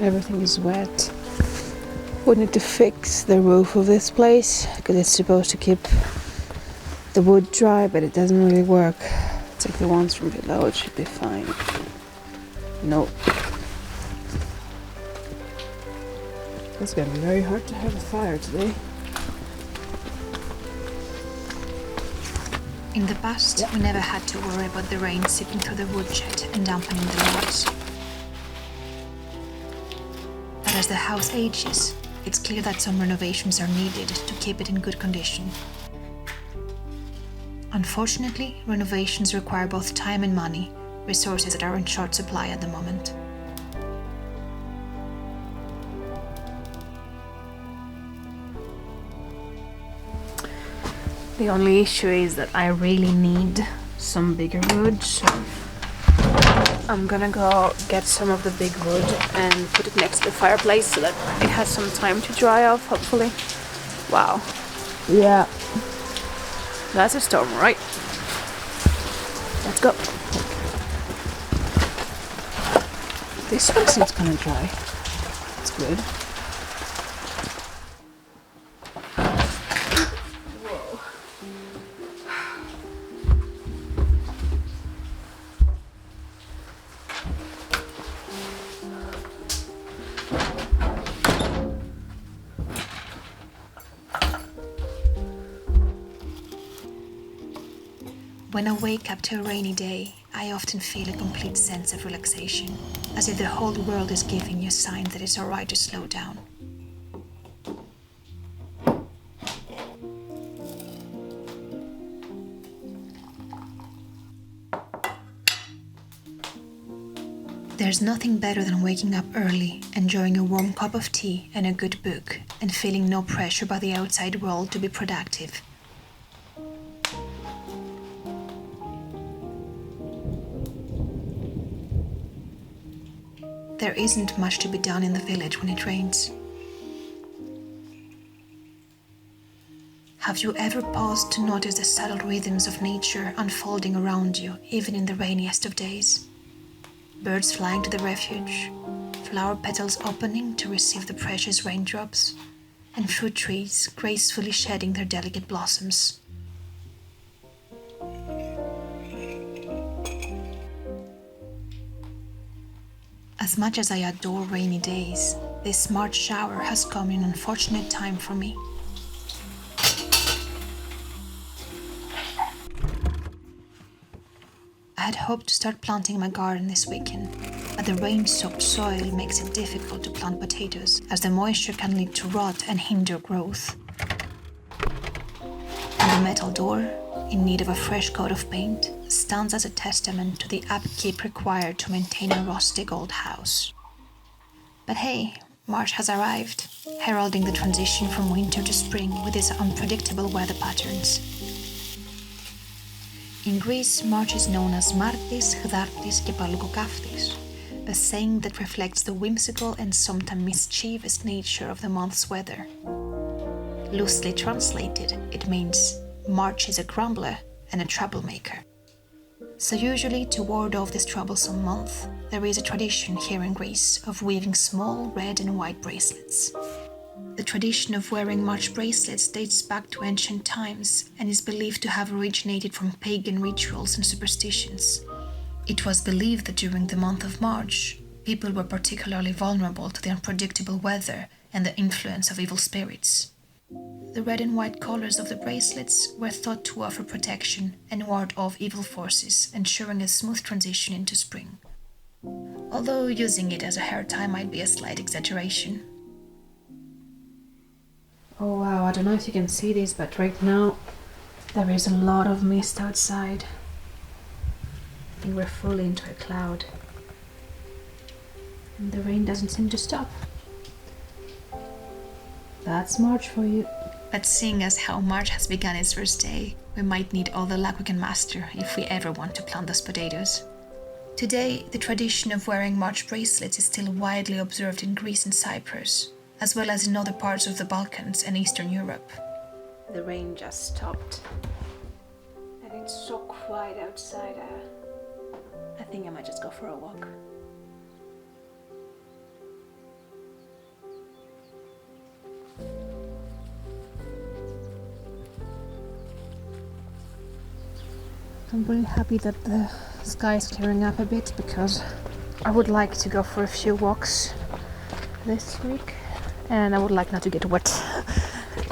Everything is wet. We need to fix the roof of this place because it's supposed to keep the wood dry, but it doesn't really work. It's like the ones from below, it should be fine. No. It's gonna be very hard to have a fire today. In the past, we never had to worry about the rain seeping through the woodshed and dampening the logs. But as the house ages, it's clear that some renovations are needed to keep it in good condition. Unfortunately, renovations require both time and money, resources that are in short supply at the moment. The only issue is that I really need some bigger wood, so I'm gonna go get some of the big wood and put it next to the fireplace so that it has some time to dry off, hopefully. Wow. Yeah. That's a storm, right? Let's go. This one seems kind of dry. It's good. When I wake up to a rainy day, I often feel a complete sense of relaxation, as if the whole world is giving you a sign that it's alright to slow down. There's nothing better than waking up early, enjoying a warm cup of tea and a good book, and feeling no pressure by the outside world to be productive. There isn't much to be done in the village when it rains. Have you ever paused to notice the subtle rhythms of nature unfolding around you, even in the rainiest of days? Birds flying to the refuge, flower petals opening to receive the precious raindrops, and fruit trees gracefully shedding their delicate blossoms. As much as I adore rainy days, this March shower has come in an unfortunate time for me. I had hoped to start planting my garden this weekend, but the rain-soaked soil makes it difficult to plant potatoes, as the moisture can lead to rot and hinder growth. And the metal door, in need of a fresh coat of paint, stands as a testament to the upkeep required to maintain a rustic old house. But hey, March has arrived, heralding the transition from winter to spring with its unpredictable weather patterns. In Greece, March is known as Martis, Chdartis και Παλουκοκαύτης, a saying that reflects the whimsical and sometimes mischievous nature of the month's weather. Loosely translated, it means March is a grumbler and a troublemaker. So usually, to ward off this troublesome month, there is a tradition here in Greece of weaving small red and white bracelets. The tradition of wearing March bracelets dates back to ancient times and is believed to have originated from pagan rituals and superstitions. It was believed that during the month of March, people were particularly vulnerable to the unpredictable weather and the influence of evil spirits. The red and white colors of the bracelets were thought to offer protection and ward off evil forces, ensuring a smooth transition into spring. Although using it as a hair tie might be a slight exaggeration. Oh wow, I don't know if you can see this, but right now there is a lot of mist outside. I think we're fully into a cloud. And the rain doesn't seem to stop. That's March for you. But seeing as how March has begun its first day, we might need all the luck we can muster if we ever want to plant those potatoes. Today, the tradition of wearing March bracelets is still widely observed in Greece and Cyprus, as well as in other parts of the Balkans and Eastern Europe. The rain just stopped. And it's so quiet outside. I think I might just go for a walk. I'm really happy that the sky is clearing up a bit because I would like to go for a few walks this week and I would like not to get wet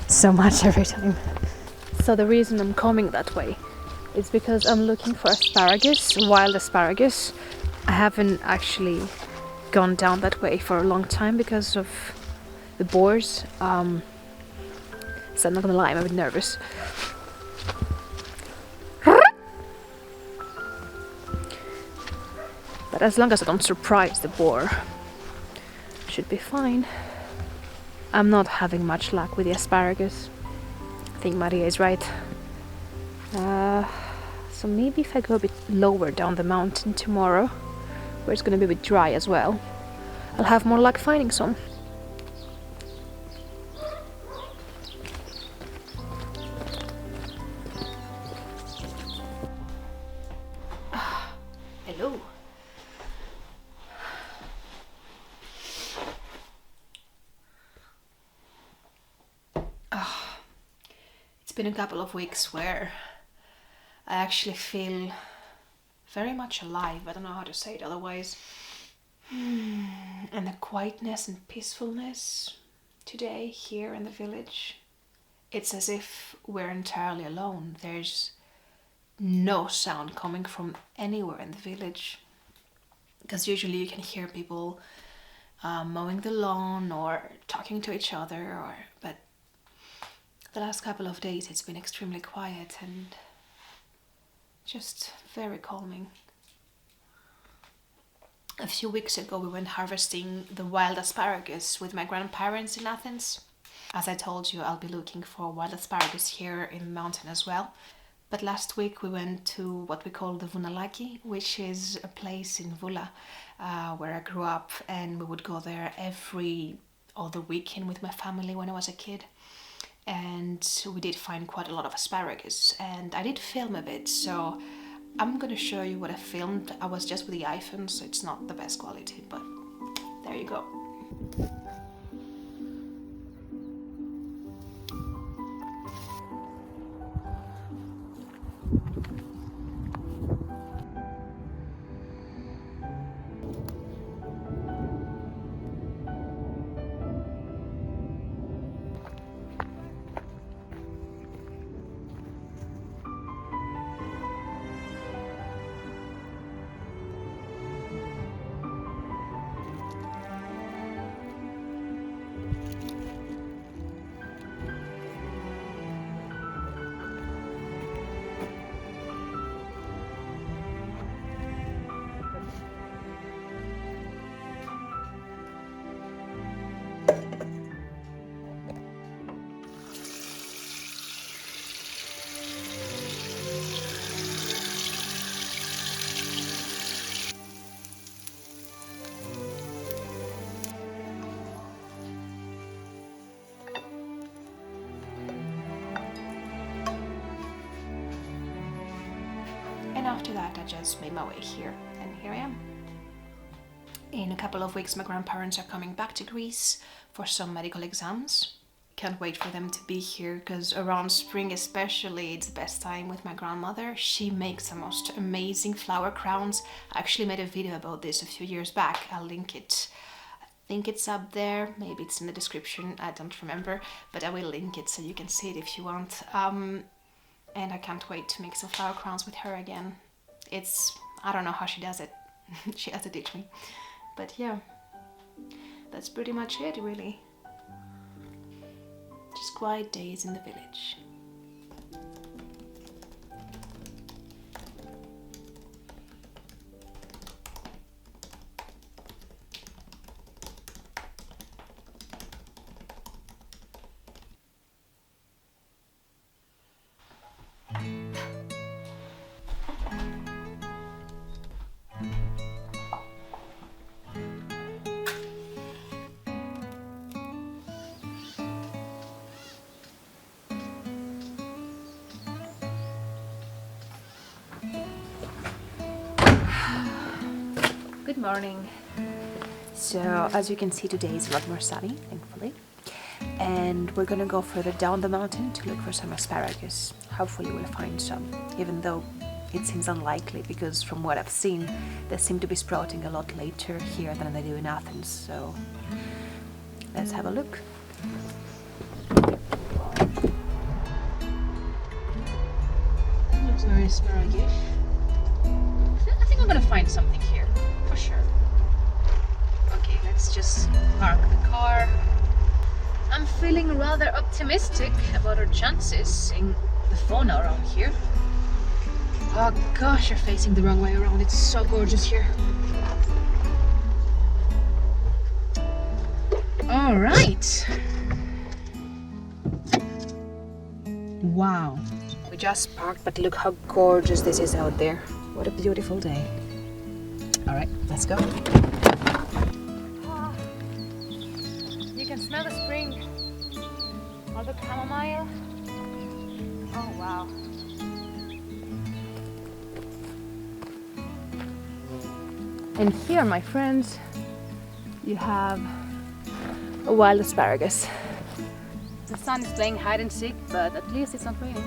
so much every time. So the reason I'm coming that way is because I'm looking for asparagus, wild asparagus. I haven't actually gone down that way for a long time because of the boars. So I'm not gonna lie, I'm a bit nervous. But as long as I don't surprise the boar, should be fine. I'm not having much luck with the asparagus. I think Maria is right. So maybe if I go a bit lower down the mountain tomorrow, where it's gonna be a bit dry as well, I'll have more luck finding some. Hello. It's been a couple of weeks where I actually feel very much alive. I don't know how to say it otherwise. And the quietness and peacefulness today here in the village. It's as if we're entirely alone. There's no sound coming from anywhere in the village. Because usually you can hear people mowing the lawn or talking to each other, but the last couple of days it's been extremely quiet and just very calming. A few weeks ago we went harvesting the wild asparagus with my grandparents in Athens. As I told you, I'll be looking for wild asparagus here in the mountain as well. But last week we went to what we call the Vunalaki, which is a place in Vula where I grew up, and we would go there every other weekend with my family when I was a kid. And we did find quite a lot of asparagus, and I did film a bit, so I'm gonna show you what I filmed. I was just with the iPhone, so it's not the best quality, but there you go. And after that I just made my way here, and here I am. In a couple of weeks my grandparents are coming back to Greece for some medical exams. Can't wait for them to be here, because around spring especially it's the best time with my grandmother. She makes the most amazing flower crowns. I actually made a video about this a few years back. I'll link it. I think it's up there, maybe it's in the description, I don't remember, but I will link it so you can see it if you want. And I can't wait to make some flower crowns with her again. I don't know how she does it. She has to teach me. But yeah, that's pretty much it really. Just quiet days in the village. Good morning. So as you can see, today is a lot more sunny, thankfully, and we're gonna go further down the mountain to look for some asparagus. Hopefully we'll find some, even though it seems unlikely because from what I've seen, they seem to be sprouting a lot later here than they do in Athens. So let's have a look. It looks very asparagus. I think I'm gonna find something here for sure. Okay, let's just park the car. I'm feeling rather optimistic about our chances in the fauna around here. Oh gosh, you're facing the wrong way around. It's so gorgeous here. All right. Wow. We just parked, but look how gorgeous this is out there. What a beautiful day. All right, let's go. Oh, you can smell the spring. All the chamomile. Oh wow. And here, my friends, you have a wild asparagus. The sun is playing hide and seek, but at least it's not raining.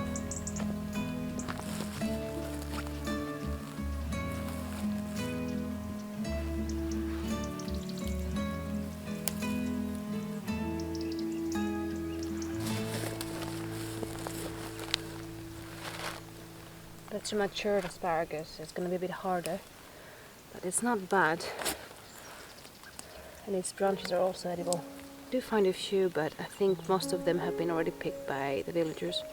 That's a matured asparagus. It's gonna be a bit harder, but it's not bad. And its branches are also edible. I do find a few, but I think most of them have been already picked by the villagers.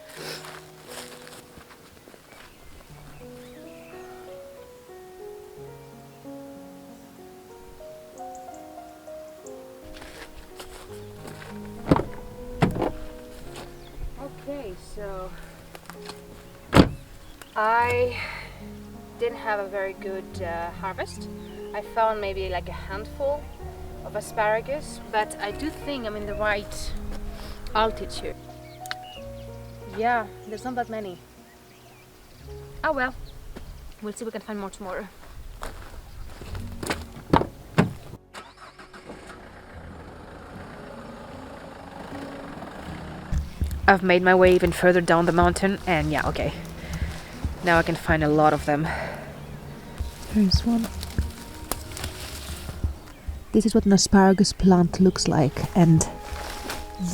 Okay, so I didn't have a very good harvest. I found maybe like a handful of asparagus, but I do think I'm in the right altitude. Yeah, there's not that many. Oh well, we'll see if we can find more tomorrow. I've made my way even further down the mountain, and yeah, okay. Now I can find a lot of them. Here's one. This is what an asparagus plant looks like, and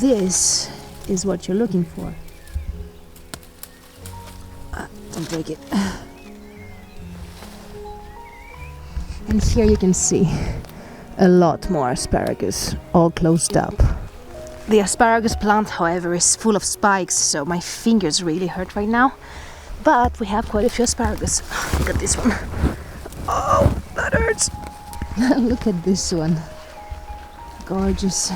this is what you're looking for. Don't break it. And here you can see a lot more asparagus, all closed up. The asparagus plant, however, is full of spikes, so my fingers really hurt right now. But we have quite a few asparagus. Look at this one. Oh, that hurts. Look at this one. Gorgeous.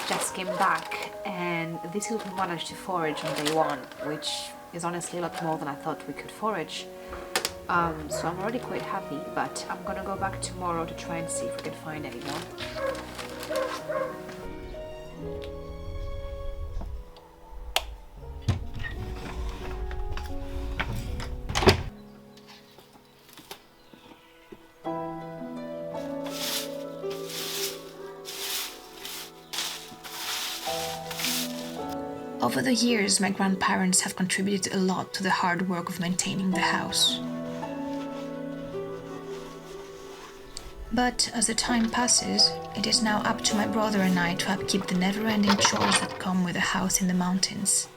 Just came back, and this is what we managed to forage on day one, which is honestly a lot more than I thought we could forage. So I'm already quite happy, but I'm gonna go back tomorrow to try and see if we can find any more. Over the years, my grandparents have contributed a lot to the hard work of maintaining the house. But as the time passes, it is now up to my brother and I to upkeep the never-ending chores that come with a house in the mountains.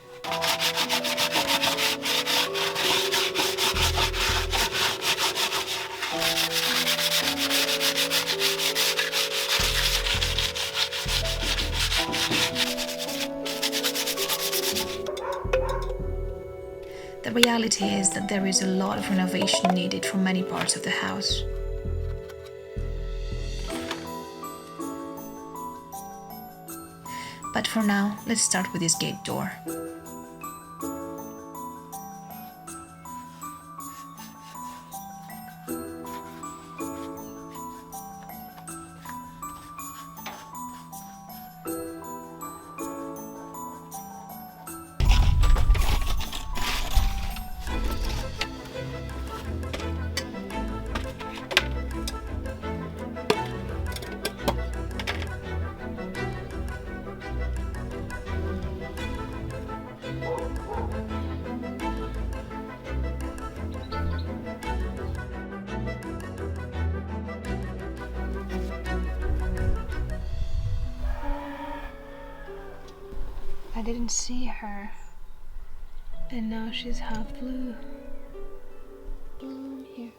The reality is that there is a lot of renovation needed for many parts of the house. But for now, let's start with this gate door. I didn't see her. And now she's half blue. Here.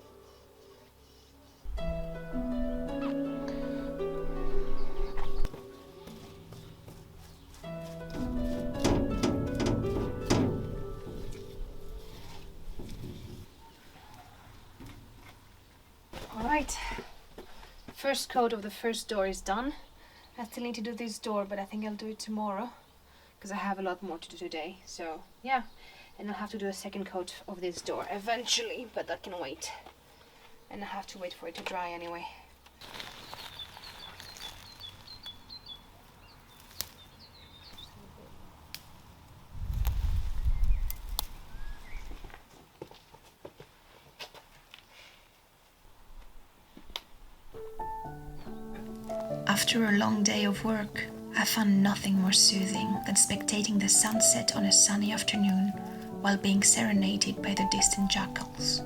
Alright. First coat of the first door is done. I still need to do this door, but I think I'll do it tomorrow because I have a lot more to do today. So yeah, and I'll have to do a second coat of this door eventually, but that can wait. And I have to wait for it to dry anyway. After a long day of work, I found nothing more soothing than spectating the sunset on a sunny afternoon while being serenaded by the distant jackals.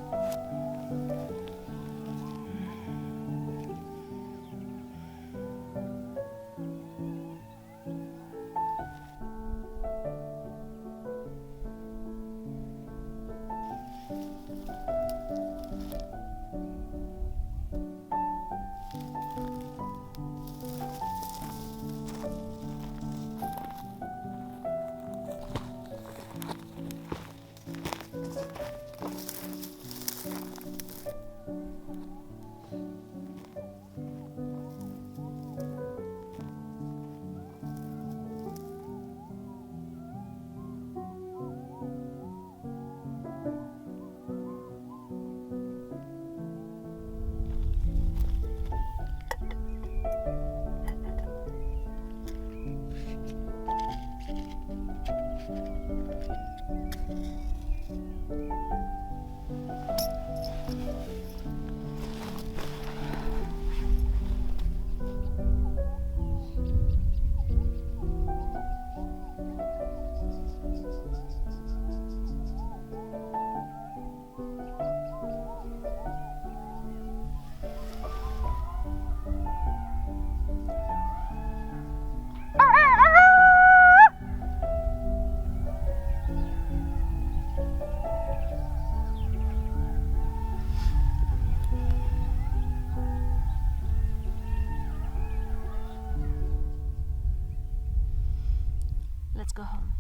Let's go home.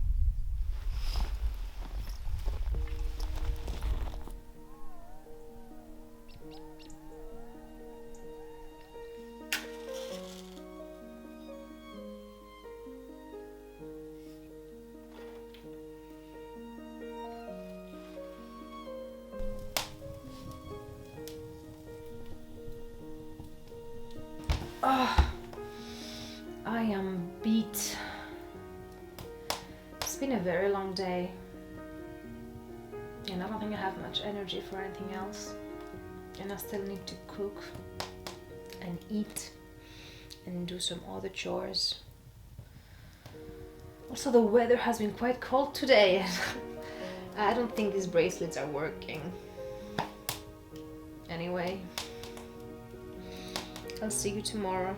Oh, I am beat. It's been a very long day, and I don't think I have much energy for anything else. And I still need to cook and eat and do some other chores. Also, the weather has been quite cold today, and I don't think these bracelets are working. Anyway, I'll see you tomorrow.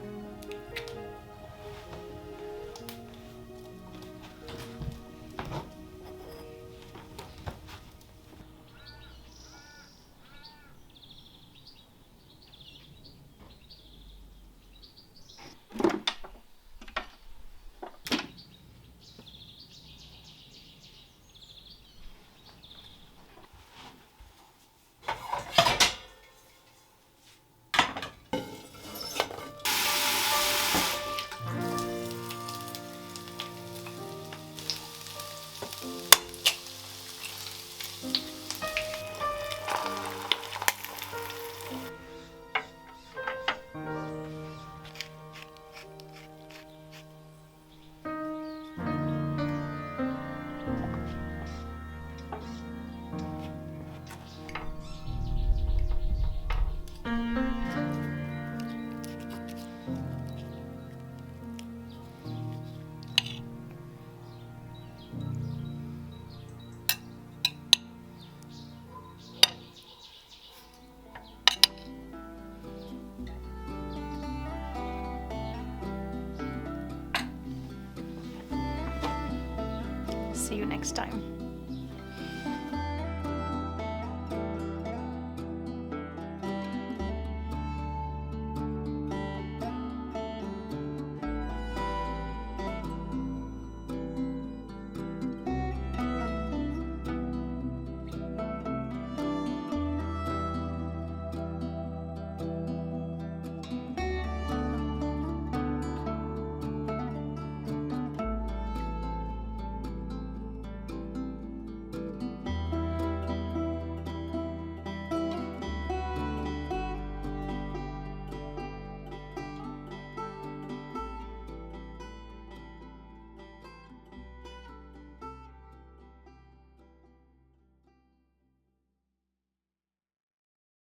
see you next time.